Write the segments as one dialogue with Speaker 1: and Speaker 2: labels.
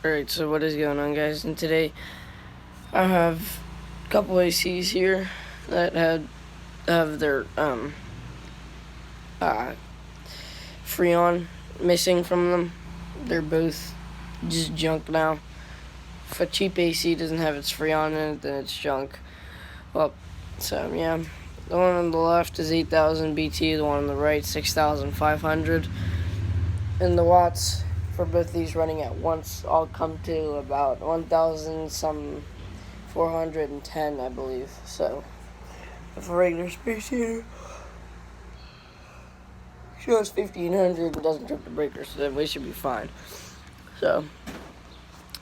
Speaker 1: Alright, so what is going on, guys? And today I have a couple ACs here that have their uh, Freon missing from them. They're both just junk now. If a cheap AC doesn't have its Freon in it, then it's junk. Well, so yeah, the one on the left is 8,000 BT, the one on the right 6,500, and the watts for both these running at once all come to about 1,000 some 410, I believe. So if a regular space heater shows 1,500 and doesn't trip the breaker, so then we should be fine. So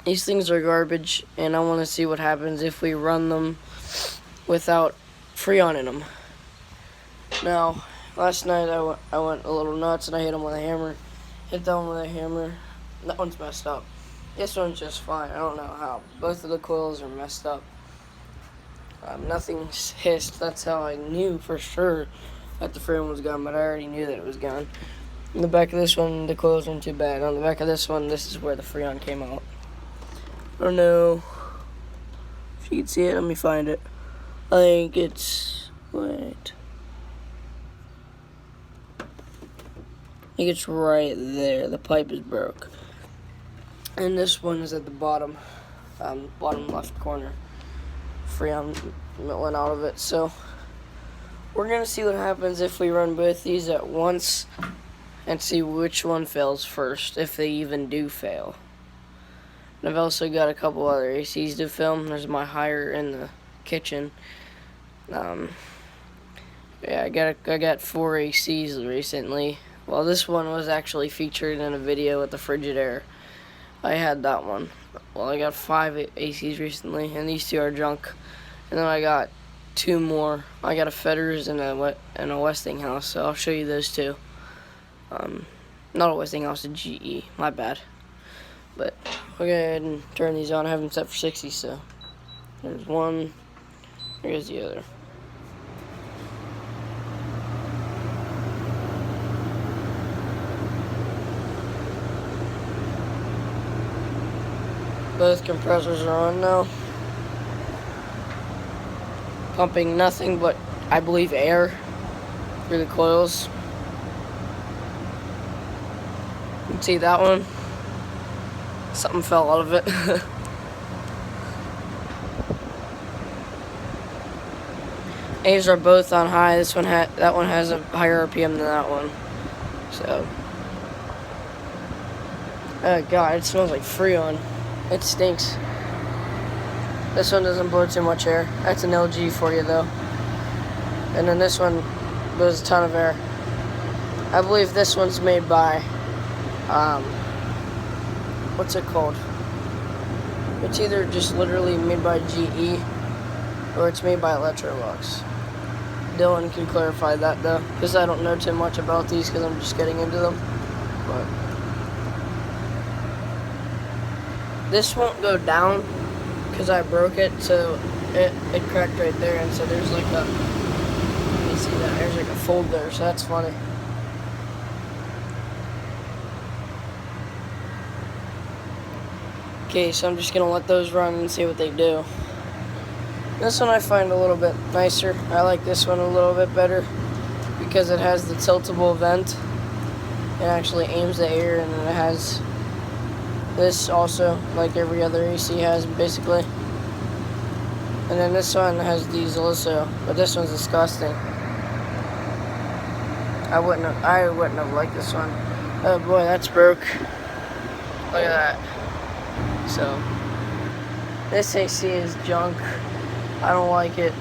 Speaker 1: these things are garbage, and I want to see what happens if we run them without Freon in them. Now, last night I went a little nuts and I hit them with a hammer. Hit that one with a hammer. That one's messed up. This one's just fine. I don't know how. Both of the coils are messed up. Nothing's hissed. That's how I knew for sure that the Freon was gone, but I already knew that it was gone. In the back of this one, the coils weren't too bad. On the back of this one, this is where the Freon came out. I don't know if you can see it. Let me find it. I think it's... wait. I think it's right there. The pipe is broke. And this one is at the bottom left corner. Freon went out of it. So we're going to see what happens if we run both these at once and see which one fails first, if they even do fail. And I've also got a couple other ACs to film. There's my higher in the kitchen. Yeah, I got 4 ACs recently. Well, this one was actually featured in a video with the Frigidaire. I had that one. Well, I got 5 ACs recently, and these 2 are junk. And then I got 2 more. I got a Fetters and a Westinghouse, so I'll show you those 2. Not a Westinghouse, a GE. My bad. But we'll go ahead and turn these on. I have them set for 60, so there's one. Here's the other. Both compressors are on now. Pumping nothing but, I believe, air through the coils. You can see that one. Something fell out of it. A's are both on high. That one has a higher RPM than that one. So, oh god, it smells like Freon. It stinks. This one doesn't blow too much air. That's an LG for you, though. And then this one blows a ton of air. I believe this one's made by, what's it called? It's either just literally made by GE, or it's made by Electrolux. Dylan can clarify that, though, because I don't know too much about these, because I'm just getting into them. But this won't go down because I broke it, so it cracked right there, and so there's like a, you see that, there's like a fold there, so that's funny. Okay, so I'm just gonna let those run and see what they do. This one I find a little bit nicer. I like this one a little bit better because it has the tiltable vent. It actually aims the air, and then it has this also, like every other AC has, basically. And then this one has diesel also, but this one's disgusting. I wouldn't have liked this one. Oh boy, that's broke. Look at that. So, this AC is junk. I don't like it.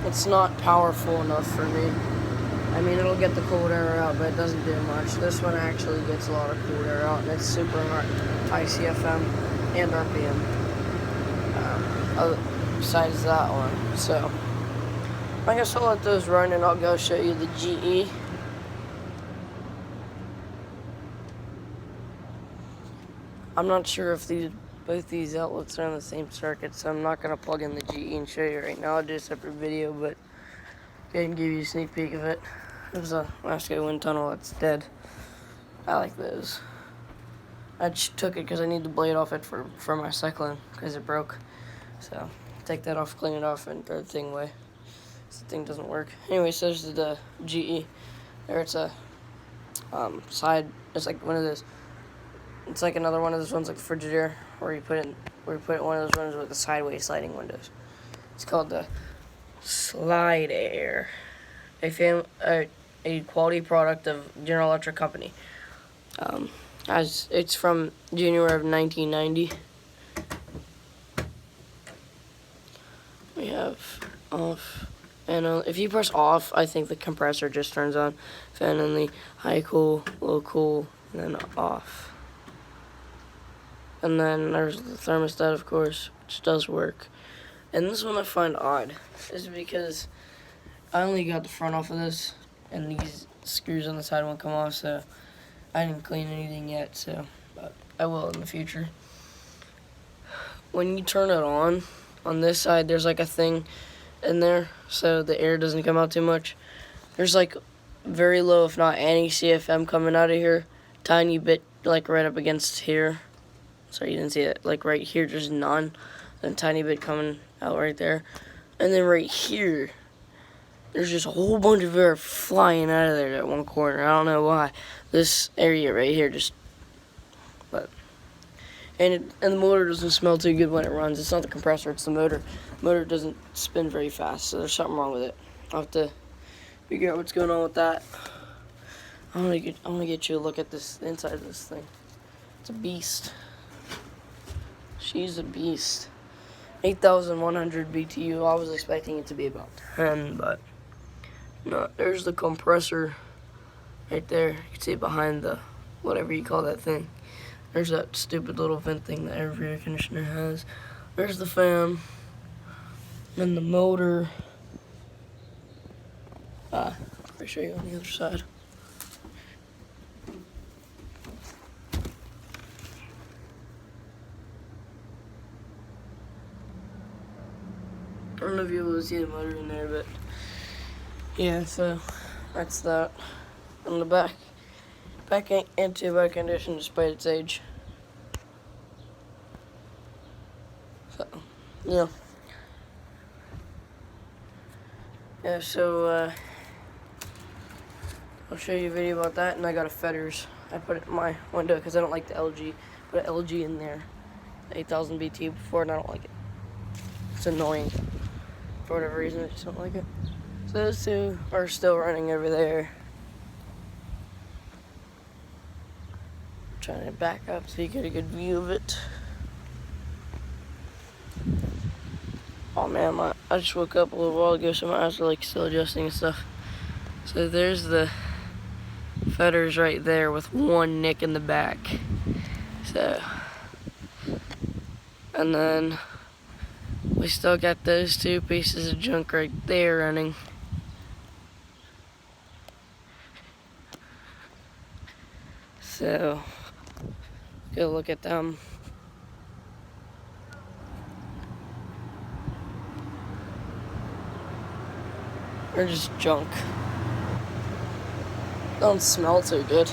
Speaker 1: It's not powerful enough for me. I mean, it'll get the cold air out, but it doesn't do much. This one actually gets a lot of cold air out, and it's super high CFM and RPM. Besides that one. So, I guess I'll let those run, and I'll go show you the GE. I'm not sure if both these outlets are on the same circuit, so I'm not going to plug in the GE and show you right now. I'll do a separate video, but go ahead and give you a sneak peek of it. There's a Alaska wind tunnel that's dead. I like those. I just took it because I need the blade off it for my cycling because it broke. So take that off, clean it off, and throw the thing away. This thing doesn't work. Anyway, so there's the GE. There it's a side. It's like one of those. It's like another one of those ones like the Frigidaire where you put it one of those ones with the sideways sliding windows. It's called the Slide Air, a quality product of General Electric Company. It's from January of 1990. We have off, and if you press off, I think the compressor just turns on. Fan only, high cool, low cool, and then off. And then there's the thermostat, of course, which does work. And this one I find odd, is because I only got the front off of this, and these screws on the side won't come off, so I didn't clean anything yet, so but I will in the future. When you turn it on this side, there's like a thing in there, so the air doesn't come out too much. There's like very low, if not any CFM coming out of here, tiny bit, like right up against here. Sorry, you didn't see it. Like right here, there's none. Then tiny bit coming out right there. And then right here, there's just a whole bunch of air flying out of there at one corner. I don't know why. This area right here just, but, and the motor doesn't smell too good when it runs. It's not the compressor, it's the motor. The motor doesn't spin very fast, so there's something wrong with it. I'll have to figure out what's going on with that. I want to get you a look at the inside of this thing. It's a beast. She's a beast. 8,100 BTU. I was expecting it to be about 10, but no. There's the compressor right there. You can see it behind the whatever you call that thing. There's that stupid little vent thing that every air conditioner has. There's the fan. And the motor. I'll show you on the other side. I don't know if you'll be able to see the motor in there, but yeah, so that's that. On the back ain't in too bad condition despite its age. So, yeah. Yeah, so I'll show you a video about that, and I got a Fetters. I put it in my window because I don't like the LG. Put an LG in there, 8,000 BTU before, and I don't like it. It's annoying. For whatever reason, I just don't like it. So those two are still running over there. Trying to back up so you get a good view of it. Oh man, I just woke up a little while ago, so my eyes are like still adjusting and stuff. So there's the Fetters right there with one nick in the back. So, and then we still got those two pieces of junk right there running. So, go look at them. They're just junk. Don't smell too good.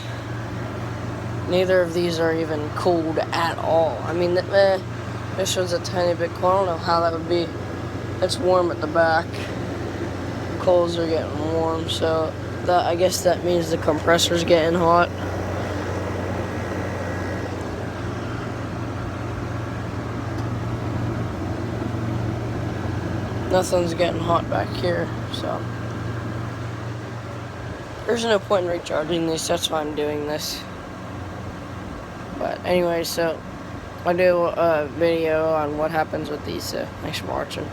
Speaker 1: Neither of these are even cooled at all. I mean, this one's a tiny bit cold. I don't know how that would be. It's warm at the back. Coals are getting warm, so I guess that means the compressor's getting hot. Nothing's getting hot back here, so there's no point in recharging these. That's why I'm doing this. But anyway, so I'll do a video on what happens with these. Thanks for watching.